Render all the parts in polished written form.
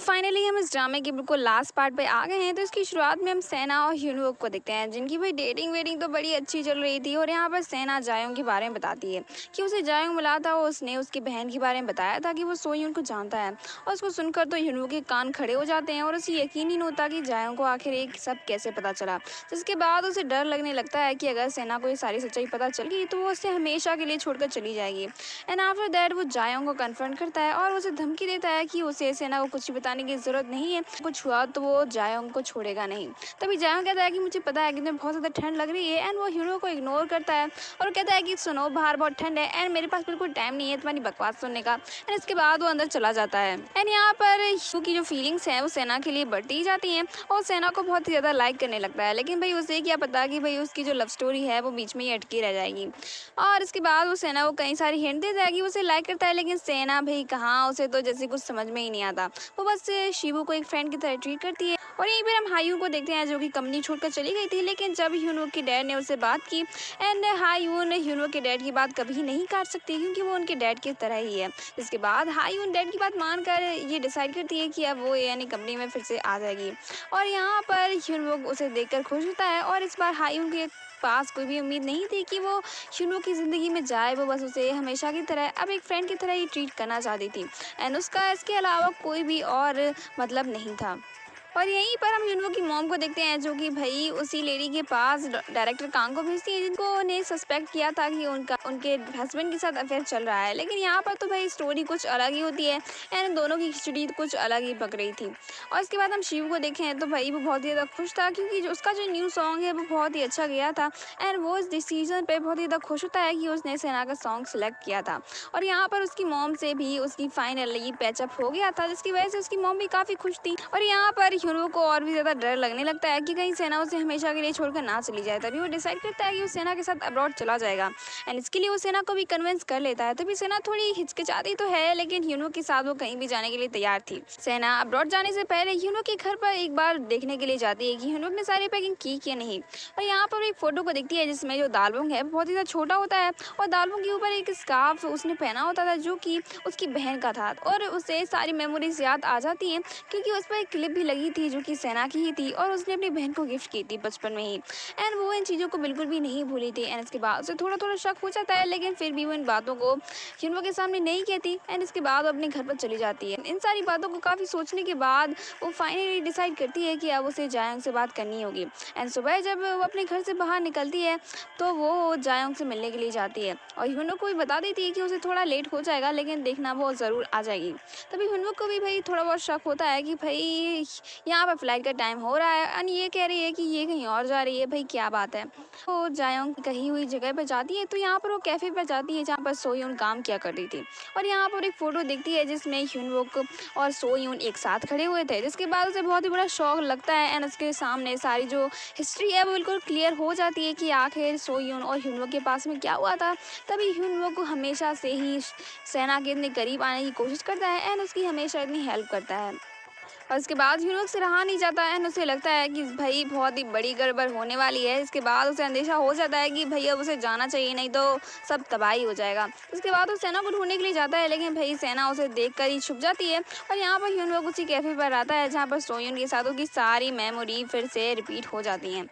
Finally हम इस ड्रामे के बिल्कुल लास्ट पार्ट पे आ गए हैं। तो इसकी शुरुआत में हम सेना और ह्यूनवुक को देखते हैं, जिनकी भाई डेटिंग वेटिंग तो बड़ी अच्छी चल रही थी। और यहाँ पर सेना जायोंग के बारे में बताती है कि उसे जायोंग मिला था, उसने उसकी बहन के बारे में बताया था कि वो सोयून को जानता है। और उसको सुनकर तो ह्यूनवुक के कान खड़े हो जाते हैं और उसे यकीन ही नहीं होता कि जायोंग को आखिर एक सब कैसे पता चला। जिसके बाद उसे डर लगने लगता है कि अगर सेना को ये सारी सच्चाई पता चल गई तो वो उसे हमेशा के लिए छोड़कर चली जाएगी। एंड आफ्टर दैट वो जायोंग को कन्फ्रंट करता है और उसे धमकी देता है कि उसे सेना को कुछ बताने की जरूरत नहीं है, कुछ हुआ तो वो जायोंग को छोड़ेगा नहीं। तभी जायोंग कहता है कि मुझे पता है कि तुम्हें बहुत ज़्यादा ठंड लग रही है। एंड वो ह्यूनो को इग्नोर करता है और कहता है कि सुनो, बाहर बहुत ठंड है एंड मेरे पास बिल्कुल टाइम नहीं है तुम्हारी बकवास सुनने का। एंड इसके बाद वो अंदर चला जाता है। एंड यहाँ पर ह्यू की जो फीलिंग्स हैं वो सेना के लिए बढ़ती ही जाती हैं और सेना को बहुत ही ज़्यादा लाइक करने लगता है। लेकिन भाई उसे क्या पता कि भाई उसकी जो लव स्टोरी है वो बीच में ही अटकी रह जाएगी। और इसके बाद वो सेना को कई सारी हिंट दे जाएगी, उसे लाइक करता है। लेकिन सेना भाई कहाँ, उसे तो जैसे कुछ समझ में ही नहीं आता। वो बस शिवू को एक फ्रेंड की तरह ट्रीट करती है। और यहीं पर हम हायून को देखते हैं, जो कि कंपनी छोड़कर चली गई थी। लेकिन जब ह्यूनवुक के डैड ने उससे बात की, एंड हायून ह्यूनवुक के डैड की बात कभी नहीं काट सकती क्योंकि वो उनके डैड की तरह ही है। इसके बाद हायून डैड की बात मानकर ये डिसाइड करती है कि अब वो यानी कंपनी में फिर से आ जाएगी। और यहाँ पर ह्यूनवुक उसे देखकर खुश होता है। और इस बार हायून के पास कोई भी उम्मीद नहीं थी कि वो ह्यूनवुक की ज़िंदगी में जाए। वो बस उसे हमेशा की तरह अब एक फ्रेंड की तरह ही ट्रीट करना चाहती थी। एंड उसका इसके अलावा कोई भी और मतलब नहीं था। और यहीं पर हम ह्यूनवुक की मॉम को देखते हैं, जो कि भाई उसी लेडी के पास डायरेक्टर कांग को भेजती है, जिनको ने सस्पेक्ट किया था कि उनके हस्बैंड के साथ अफेयर चल रहा है। लेकिन यहाँ पर तो भाई स्टोरी कुछ अलग ही होती है एंड दोनों की खिचड़ी कुछ अलग ही पक रही थी। और इसके बाद हम शिव को देखें तो भाई वो बहुत ही ज़्यादा खुश था क्योंकि उसका जो न्यू सॉन्ग है वो बहुत ही अच्छा गया था। एंड वो इस डिसीजन पे बहुत ही ज़्यादा खुश होता है कि उसने सेना का सॉन्ग सेलेक्ट किया था। और यहाँ पर उसकी मॉम से भी उसकी फाइनली पैचअप हो गया था, जिसकी वजह से उसकी मॉम भी काफ़ी खुश थी। और यहाँ पर ह्यूनवुक को और भी ज़्यादा डर लगने लगता है कि कहीं सेना उसे हमेशा के लिए छोड़कर ना चली जाए। तभी वो डिसाइड करता है कि वो सेना के साथ अब्रॉड चला जाएगा। एंड इसके लिए वो सेना को भी कन्विंस कर लेता है। तभी सेना थोड़ी हिचकिचाती तो है, लेकिन ह्यूनवुक के साथ वो कहीं भी जाने के लिए तैयार थी। सेना अब्रॉड जाने से पहले ह्यूनवुक के घर पर एक बार देखने के लिए जाती है कि ह्यूनवुक ने सारी पैकिंग की या नहीं। और यहाँ पर एक फोटो को देखती है जिसमें जो दालवोंग है बहुत ही ज़्यादा छोटा होता है और दालवोंग के ऊपर एक स्कार्फ उसने पहना होता था जो कि उसकी बहन का था। और उसे सारी मेमोरीज याद आ जाती हैं क्योंकि उस पर एक क्लिप भी लगी थी जो कि सेना की ही थी और उसने अपनी बहन को गिफ्ट की थी बचपन में ही। एंड वो इन चीज़ों को बिल्कुल भी नहीं भूली थी। एंड इसके बाद उसे थोड़ा थोड़ा शक हो जाता है, लेकिन फिर भी वो इन बातों को ह्यूनवुक के सामने नहीं कहती। एंड इसके बाद वो अपने घर पर चली जाती है। इन सारी बातों को काफ़ी सोचने के बाद वो फाइनली डिसाइड करती है कि अब उसे जायोंग से बात करनी होगी। एंड सुबह जब वो अपने घर से बाहर निकलती है तो वो जायोंग से मिलने के लिए जाती है और ह्यूनवुक को भी बता देती है कि उसे थोड़ा लेट हो जाएगा, लेकिन देखना वो ज़रूर आ जाएगी। तभी ह्यूनवुक को भी भाई थोड़ा बहुत शक होता है कि भाई यहाँ पर फ्लाइट का टाइम हो रहा है और ये कह रही है कि ये कहीं और जा रही है, भाई क्या बात है। वो जायोंग की कही हुई जगह पर जाती है तो यहाँ पर वो कैफ़े पर जाती है जहाँ पर सोयून काम किया करती थी। और यहाँ पर एक फ़ोटो दिखती है जिसमें ह्यूनवुक और सोयून एक साथ खड़े हुए थे, जिसके बाद उसे बहुत ही बड़ा शौक लगता है। एंड उसके सामने सारी जो हिस्ट्री है वो बिल्कुल क्लियर हो जाती है कि आखिर सोयून और ह्यूनवुक के पास में क्या हुआ था। तभी ह्यूनवुक हमेशा से ही सेना के इतने करीब आने की कोशिश करता है एंड उसकी हमेशा इतनी हेल्प करता है। और उसके बाद ह्यूनवुक से रहा नहीं जाता है एंड उसे लगता है कि भाई बहुत ही बड़ी गड़बड़ होने वाली है। इसके बाद उसे अंदेशा हो जाता है कि भैया उसे जाना चाहिए, नहीं तो सब तबाही हो जाएगा। उसके बाद वो सेना को ढूंढने के लिए जाता है, लेकिन भाई सेना उसे देखकर ही छुप जाती है। और यहाँ पर ह्यूनवुक उसी कैफे पर आता है जहाँ पर सोयून के साथ उसकी सारी मेमोरी फिर से रिपीट हो जाती हैं।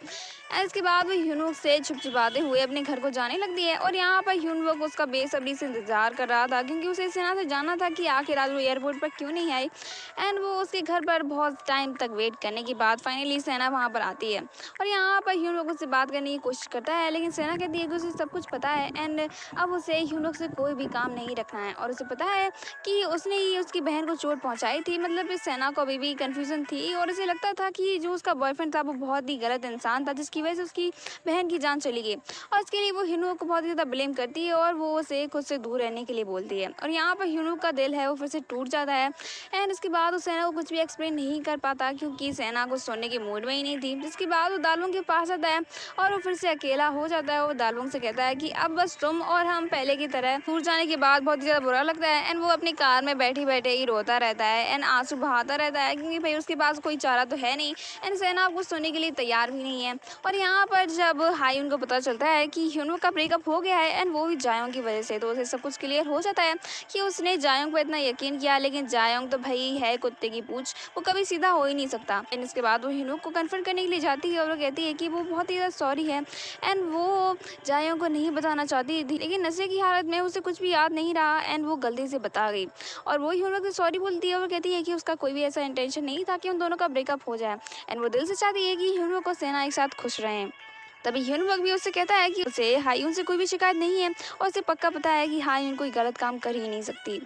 इसके बाद वो ह्यूनवुक से छुपछुपाते हुए अपने घर को जाने लगती है। और यहाँ पर ह्यूनवुक उसका बेसब्री से इंतजार कर रहा था क्योंकि उसे सेना से जानना था कि आखिर आज वो एयरपोर्ट पर क्यों नहीं आई। एंड वो उसके घर पर बहुत टाइम तक वेट करने के बाद फाइनली सेना वहाँ पर आती है। और यहाँ पर ह्यूनवुक उससे बात करने की कोशिश करता है, लेकिन सेना कहती है कि उसे सब कुछ पता है एंड अब उसे ह्यूनवुक से कोई भी काम नहीं रखना है। और उसे पता है कि उसने ही उसकी बहन को चोट पहुँचाई थी। मतलब इस सेना को अभी भी कन्फ्यूजन थी और उसे लगता था कि जो उसका बॉयफ्रेंड था वो बहुत ही गलत इंसान था, जिसकी वजह से उसकी बहन की जान चली गई। और इसके लिए वो ह्यूनवुक को बहुत ही ज़्यादा ब्लेम करती है और वो उसे खुद से दूर रहने के लिए बोलती है। और यहाँ पर ह्यूनवुक का दिल है वो फिर से टूट जाता है एंड उसके बाद उस सेना को कुछ भी एक्सप्लेन नहीं कर पाता क्योंकि सेना को सुनने के मूड में ही नहीं थी। जिसके बाद वो दालवोंग के पास आता है और वो फिर से अकेला हो जाता है। वो दालवोंग से कहता है कि अब बस तुम और हम पहले की तरह। दूर जाने के बाद बहुत ही ज़्यादा बुरा लगता है एंड वो अपनी कार में बैठे ही रोता रहता है एंड आंसू बहाता रहता है क्योंकि भाई उसके पास कोई चारा तो है नहीं एंड सेना आपको सुनने के लिए तैयार भी नहीं है। और यहाँ पर जब हायुन को पता चलता है कि ह्यूनवुक का ब्रेकअप हो गया है एंड वो भी जायोंग की वजह से, तो उसे सब कुछ क्लियर हो जाता है कि उसने जायोंग पर इतना यकीन किया, लेकिन जायोंग तो भाई है कुत्ते की पूंछ, वो कभी सीधा हो ही नहीं सकता। एंड इसके बाद वो ह्यूनवुक को कन्फर्ट करने के लिए जाती है और वो कहती है कि वो बहुत ही ज़्यादा सॉरी है एंड वो जायोंग को नहीं बताना चाहती थी, लेकिन नशे की हालत में उसे कुछ भी याद नहीं रहा एंड वो गलती से बता गई। और वो ह्यूनवुक से सॉरी बोलती है और कहती है कि उसका कोई भी ऐसा इंटेंशन नहीं था कि उन दोनों का ब्रेकअप हो जाए एंड वो दिल से चाहती है कि ह्यूनवुक और सेना एक साथ खुश रहें। तभी ह्यूनवुक भी उससे कहता है कि उसे हायुन से कोई भी शिकायत नहीं है और उसे पक्का पता है कि हायुन कोई गलत काम कर ही नहीं सकती।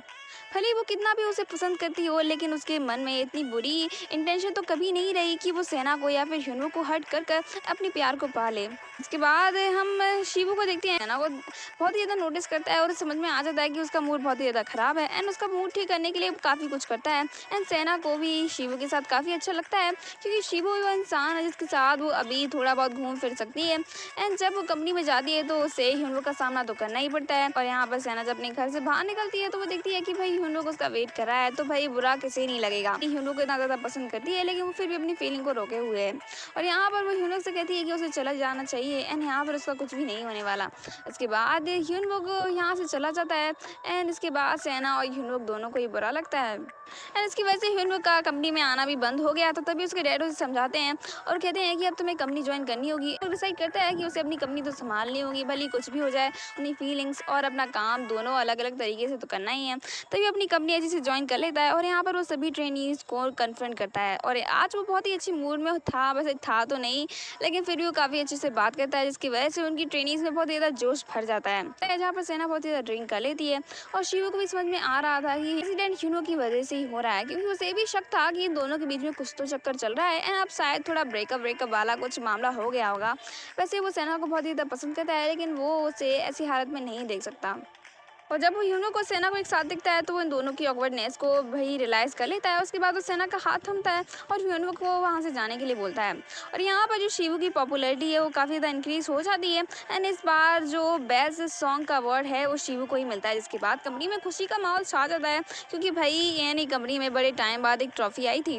भले वो कितना भी उसे पसंद करती हो, लेकिन उसके मन में इतनी बुरी इंटेंशन तो कभी नहीं रही कि वो सेना को या फिर ह्यूनवुक को हर्ट कर कर अपने प्यार को पा ले। इसके बाद हम शिवू को देखते हैं, सेना को बहुत ही ज़्यादा नोटिस करता है और समझ में आ जाता है कि उसका मूड बहुत ही ज़्यादा खराब है एंड उसका मूड ठीक करने के लिए काफ़ी कुछ करता है एंड सेना को भी शिवू के साथ काफ़ी अच्छा लगता है क्योंकि शिवू वो इंसान है जिसके साथ वो अभी थोड़ा बहुत घूम फिर सकती है। एंड जब वो कंपनी में जाती है तो उसे ह्यूनवुक का सामना तो करना ही पड़ता है। और यहाँ पर सेना जब अपने घर से बाहर निकलती है तो वो देखती है कि भाई ह्यूनवुक उसका वेट कर रहा है, तो भाई बुरा किसे नहीं लगेगा। ह्यूनवुक को इतना ज़्यादा पसंद करती है लेकिन वो फिर भी अपनी फीलिंग को रोके हुए है और यहाँ पर वो ह्यूनवुक से कहती है कि उसे चला जाना चाहिए एंड यहाँ पर उसका कुछ भी नहीं होने वाला। इसके बाद ह्यूनवुक यहाँ से चला जाता है एंड इसके बाद सेना और ह्यूनवुक दोनों को ही बुरा लगता है एंड इसकी वजह से ह्यूनवुक का कंपनी में आना भी बंद हो गया था। तभी उसके डैड उसे समझाते हैं और कहते हैं कि अब तुम्हें कंपनी ज्वाइन करनी होगी। तो डिसाइड करता है कि उसे अपनी कंपनी तो संभालनी होगी, भले कुछ भी हो जाए, अपनी फीलिंग्स और अपना काम दोनों अलग अलग तरीके से तो करना ही है। तभी अपनी कंपनी ऐसी से ज्वाइन कर लेता है और यहाँ पर वो सभी ट्रेनीज को कन्फ्रंट करता है और आज वो बहुत ही अच्छी मूड में था, वैसे था तो नहीं लेकिन फिर भी वो काफ़ी अच्छे से बात करता है जिसकी वजह से उनकी ट्रेनीज में बहुत ज़्यादा जोश भर जाता है। जहाँ पर सेना बहुत ज़्यादा ड्रिंक कर लेती है और शिवू को भी समझ में आ रहा था कि एक्सीडेंट ह्यूनवुक की वजह से ही हो रहा है क्योंकि उसे भी शक था कि इन दोनों के बीच में कुछ तो चक्कर चल रहा है एंड अब शायद थोड़ा ब्रेकअप वाला कुछ मामला हो गया होगा। वैसे वो सेना को बहुत ही ज़्यादा पसंद करता है लेकिन वो उसे ऐसी हालत में नहीं देख सकता। और जब वो ह्यूनवुक और सेना को एक साथ दिखता है तो वो इन दोनों की ऑकवर्डनेस को भाई रियलाइज़ कर लेता है। उसके बाद वो सेना का हाथ थमता है और ह्यूनवुक को वहाँ से जाने के लिए बोलता है और यहाँ पर जो शिवू की पॉपुलैरिटी है वो काफ़ी ज़्यादा इंक्रीज़ हो जाती है एंड इस बार जो बेस्ट सॉन्ग का अवार्ड है वो शिवू को ही मिलता है। जिसके बाद कंपनी में खुशी का माहौल छा जाता है क्योंकि भाई यानी कंपनी में बड़े टाइम बाद एक ट्रॉफी आई थी।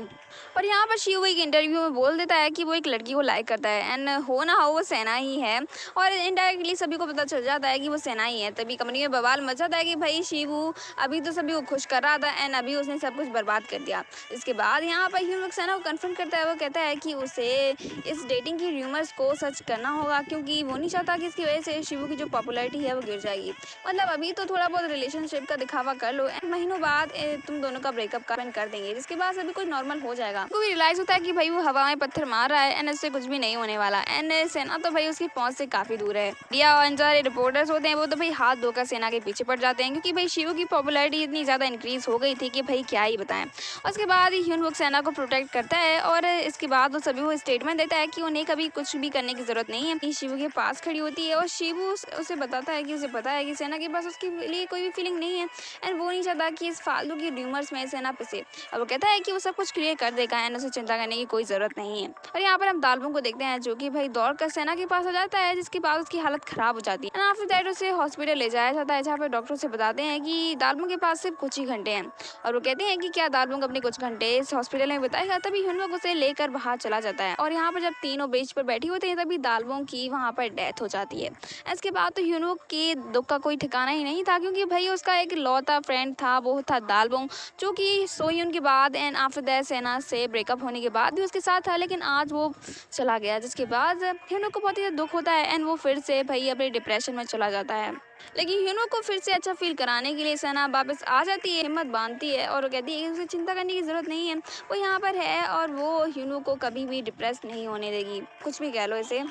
और यहाँ पर शिवू एक इंटरव्यू में बोल देता है कि वो एक लड़की को लाइक करता है एंड हो ना हो वो सेना ही है और इनडायरेक्टली सभी को पता चल जाता है कि वो सेना ही है। तभी कंपनी में बवाल मच जाता है कि भाई शिवू अभी तो सभी को खुश कर रहा था एंड अभी उसने सब कुछ बर्बाद कर दिया। इसके बाद यहाँ पर ह्यूनवुक सेना को कन्फ्रंट करता है। वो कहता है कि उसे इस डेटिंग की र्यूमर्स को सच करना होगा क्योंकि वो नहीं चाहता कि इसकी वजह से शिवू की जो पॉपुलैरिटी है वो गिर जाएगी। मतलब अभी तो थोड़ा बहुत रिलेशनशिप का दिखावा कर लो एंड महीनों बाद तुम दोनों का ब्रेकअप कर देंगे, जिसके बाद सभी कुछ नॉर्मल हो जाएगा। तो भी रियलाइज होता है कि भाई वो हवा में पत्थर मार रहा है एंड इससे कुछ भी नहीं होने वाला एंड सेना तो भाई उसकी पहुंच से काफी दूर है। इंडिया और सारे रिपोर्टर्स होते हैं वो तो भाई हाथ धोकर सेना के पीछे पड़ जाते हैं क्योंकि भाई शिवू की पॉपुलैरिटी इतनी ज़्यादा इंक्रीज हो गई थी कि भाई क्या ही बताएं। और उसके बाद ह्यूनवुक सेना को प्रोटेक्ट करता है और इसके बाद वो सभी को स्टेटमेंट देता है कि उन्हें कभी कुछ भी करने की जरूरत नहीं है। शिवू के पास खड़ी होती है और शिवू उसे बताता है कि उसे पता है कि सेना के पास उसके लिए कोई भी फीलिंग नहीं है एंड वो नहीं चाहता कि इस फालतू की र्यूमर्स में सेना पिसे। और वो कहता है कि वो सब कुछ क्लियर कर देगा एंड उसे चिंता करने की कोई जरूरत नहीं है। और यहाँ पर हम दालवों को देखते हैं जो कि भाई दौड़ कर सेना के पास आ जाता है, जिसके बाद उसकी हालत खराब हो जाती है। आफ्टर दैट उसे हॉस्पिटल ले जाया जाता है जहाँ पर डॉक्टर से बताते हैं कि दालवों के पास सिर्फ कुछ ही घंटे हैं और वो कहते हैं कि क्या दालवों अपने कुछ घंटे इस हॉस्पिटल में बिताएगा। तभी ह्यूनवुक उसे लेकर बाहर चला जाता है और यहाँ पर जब तीनों बेंच पर बैठी होते हैं तभी दालवों की वहाँ पर डेथ हो जाती है। इसके बाद तो ह्यूनवुक के दुख का कोई ठिकाना ही नहीं था क्योंकि भाई उसका एक लौता फ्रेंड था, वो था दालवों, जो कि सोयून के बाद एंड आफ्टर दैट सेना से ब्रेकअप होने के बाद भी उसके साथ था, लेकिन आज वो चला गया। जिसके बाद ह्यूनवुक को बहुत ही दुख होता है एंड वो फिर से भाई अपने डिप्रेशन में चला जाता है। लेकिन ह्यूनवुक को फिर से अच्छा फील कराने के लिए सेना वापस आ जाती है, हिम्मत बांधती है और वो कहती है कि उसे चिंता करने की ज़रूरत नहीं है, वो यहाँ पर है और वो ह्यूनवुक को कभी भी डिप्रेस नहीं होने देगी, कुछ भी कह लो इसे।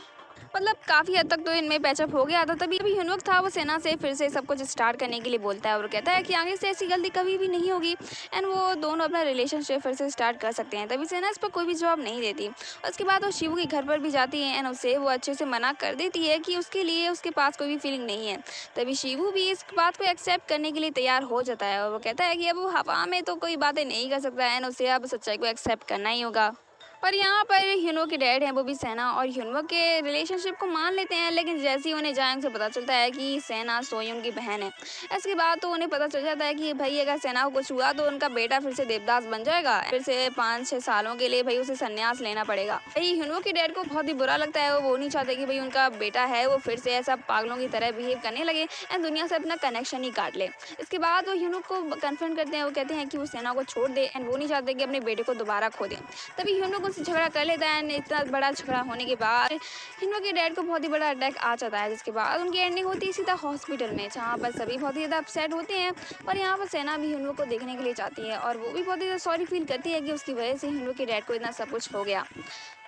मतलब काफ़ी हद तक तो इनमें पैचअप हो गया था। तभी अभी ह्यूनवुक था वो सेना से फिर से सब कुछ स्टार्ट करने के लिए बोलता है और कहता है कि आगे से ऐसी गलती कभी भी नहीं होगी एंड वो दोनों अपना रिलेशनशिप फिर से स्टार्ट कर सकते हैं। तभी सेना इस पर कोई भी जवाब नहीं देती। उसके बाद वो शिवू के घर पर भी जाती है एंड उसे वो अच्छे से मना कर देती है कि उसके लिए उसके पास कोई भी फीलिंग नहीं है। तभी शिवू भी इस बात को एक्सेप्ट करने के लिए तैयार हो जाता है और वो कहता है कि अब वो हवा में तो कोई बातें नहीं कर सकता है एंड उसे अब सच्चाई को एक्सेप्ट करना ही होगा। और यहाँ पर ह्यूनवुक के डैड हैं वो भी सेना और ह्यूनवुक के रिलेशनशिप को मान लेते हैं, लेकिन जैसे ही उन्हें जांग से पता चलता है कि सेना सोयून की बहन है, इसके बाद तो उन्हें पता चल जाता है कि भाई अगर सेना को कुछ हुआ तो उनका बेटा फिर से देवदास बन जाएगा, फिर से 5-6 सालों के लिए भाई उसे संन्यास लेना पड़ेगा। भाई ह्यूनवुक के डैड को बहुत ही बुरा लगता है, वो नहीं चाहते कि भाई उनका बेटा है वो फिर से ऐसा पागलों की तरह बिहेव करने लगे एंड दुनिया से अपना कनेक्शन ही काट ले। इसके बाद वो ह्यूनवुक को कन्फ्रंट करते हैं, वो कहते हैं कि वो सेना को छोड़ दे एंड वो नहीं चाहते कि अपने बेटे को दोबारा खो दे। तभी ह्यूनवुक उससे झगड़ा कर लेता है एंड इतना बड़ा झगड़ा होने के बाद ह्यूनवुक के डैड को बहुत ही बड़ा अटैक आ जाता है, जिसके बाद उनकी एंडिंग होती है सीधा हॉस्पिटल में, जहाँ पर सभी बहुत ही ज़्यादा अपसेट होते हैं। और यहाँ पर सेना भी ह्यूनवुक को देखने के लिए जाती है और वो भी बहुत ही ज़्यादा सॉरी फील करती है कि उसकी वजह से ह्यूनवुक के डैड को इतना सब कुछ हो गया।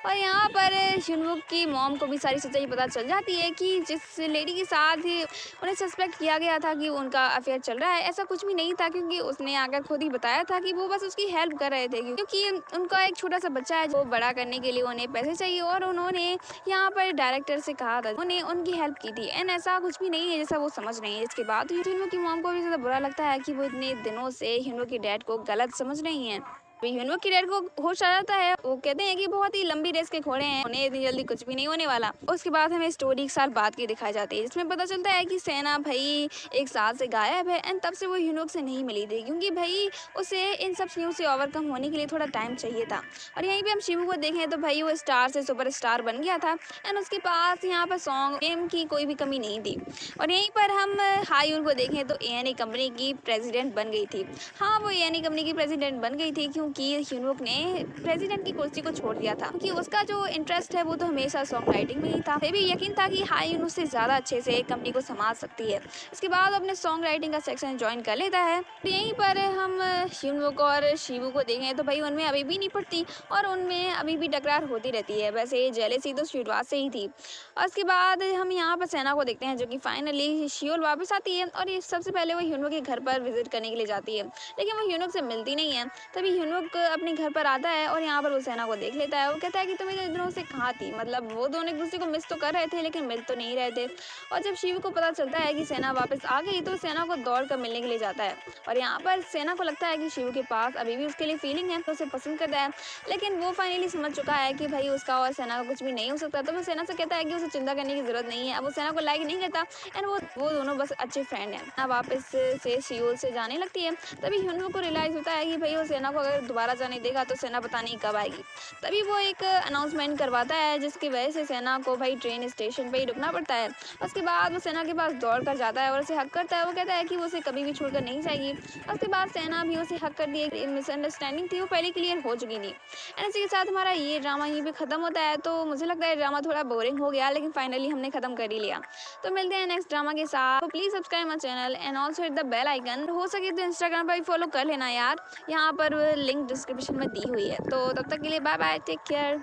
और यहाँ पर ह्यूनवुक की मॉम को भी सारी सच्चाई पता चल जाती है कि जिस लेडी के साथ ही उन्हें सस्पेक्ट किया गया था कि उनका अफेयर चल रहा है, ऐसा कुछ भी नहीं था, क्योंकि उसने आकर खुद ही बताया था कि वो बस उसकी हेल्प कर रहे थे, क्योंकि उनका एक छोटा सा बच्चा है जो बड़ा करने के लिए उन्हें पैसे चाहिए और उन्होंने यहाँ पर डायरेक्टर से कहा था, उन्हें उनकी हेल्प की थी एंड ऐसा कुछ भी नहीं है जैसा वो समझ रही है। इसके बाद ह्यूनवुक की मॉम को भी ज़्यादा बुरा लगता है कि वो इतने दिनों से ह्यूनवुक के डैड को गलत समझ रही हैं। ह्यूनवुक के डैड को होश आ जाता है, वो कहते हैं कि बहुत ही लंबी रेस के घोड़े हैं, उन्हें इतनी जल्दी कुछ भी नहीं होने वाला। उसके बाद हमें स्टोरी एक साल बाद की दिखाई जाती है, जिसमें पता चलता है कि सेना भाई 1 साल से गायब है एंड तब से वो ह्यूनवुक से नहीं मिली थी, क्योंकि भाई उसे इन सब चीज़ों से ओवरकम होने के लिए थोड़ा टाइम चाहिए था। और यहीं पे हम शिवू को देखें तो भाई वो स्टार से सुपर स्टार बन गया था एंड उसके पास यहाँ पर सॉन्ग गेम की कोई भी कमी नहीं थी। और यहीं पर हम हायून को देखें तो एएनए कंपनी की प्रेसिडेंट बन गई थी। हाँ, वो एएनए कंपनी की प्रेसिडेंट बन गई थी क्योंकि ह्यूनवुक ने प्रेसिडेंट की कुर्सी को छोड़ दिया था, क्योंकि उसका जो इंटरेस्ट है वो तो हमेशा सॉन्ग राइटिंग में ही था। फिर भी यकीन था कि हायून उससे ज़्यादा अच्छे से कंपनी को संभाल सकती है। इसके बाद अपने सॉन्ग राइटिंग का सेक्शन ज्वाइन कर लेता है। तो यहीं पर हम ह्यूनवुक और शिवू को देखें तो भाई उनमें अभी भी नहीं पड़ती और उनमें अभी भी टकरार होती रहती है। वैसे जेलेसी तो शुरुआत से ही थी। और उसके बाद हम यहाँ पर सेना को देखते हैं, जो कि फाइनली शियोल वापस आती है और ये सबसे पहले वो ह्यूनवुक के घर पर विजिट करने के लिए जाती है, लेकिन वो ह्यूनवुक से मिलती नहीं है। तभी ह्यूनवुक अपने घर पर आता है और यहाँ पर वो सेना को देख लेता है। वो कहता है कि तुम इतने दिनों से कहाँ थी, मतलब वो दोनों एक दूसरे को मिस तो कर रहे थे लेकिन मिल तो नहीं रहे थे। और जब शिव को पता चलता है कि सेना वापस आ गई तो सेना को दौड़ कर मिलने के लिए जाता है। और यहाँ पर सेना को लगता है कि शिव के पास अभी भी उसके लिए फीलिंग है, तो उसे पसंद करता है, लेकिन वो फाइनली समझ चुका है कि भाई उसका और सेना का कुछ भी नहीं हो सकता। तो वो सेना से कहता है कि उसे चिंता करने की जरूरत नहीं है, अब वो सेना को लाइक नहीं करता एंड वो दोनों बस अच्छे फ्रेंड हैं। अब वापस से शियोल से जाने लगती है। तभी ह्यूनवुक को रियलाइज होता है कि भाई वो सेना को अगर दोबारा जाने देगा तो सेना पता नहीं कब आएगी। तभी वो एक अनाउंसमेंट करवाता है, जिसकी वजह से सेना को भाई ट्रेन स्टेशन पे ही रुकना पड़ता है। उसके बाद वो सेना के पास दौड़ कर जाता है और उसे हक करता है। वो कहता है कि वो उसे कभी भी छोड़कर नहीं जाएगी। उसके बाद सेना भी उसे हक कर दी। एक मिसअंडरस्टैंडिंग थी वो पहले क्लियर हो चुकी थी। एंड इसी के साथ हमारा ये ड्रामा यहीं पे खत्म होता है। तो मुझे लगता है ड्रामा थोड़ा बोरिंग हो गया, लेकिन फाइनली हमने खत्म कर ही लिया। तो मिलते हैं नेक्स्ट ड्रामा के साथ। तो please subscribe my channel and also hit the bell icon. हो सके तो इंस्टाग्राम पर भी फॉलो कर लेना यार, यहाँ पर लिंक डिस्क्रिप्शन में दी हुई है। तो तब तक के लिए बाय बाय, टेक केयर।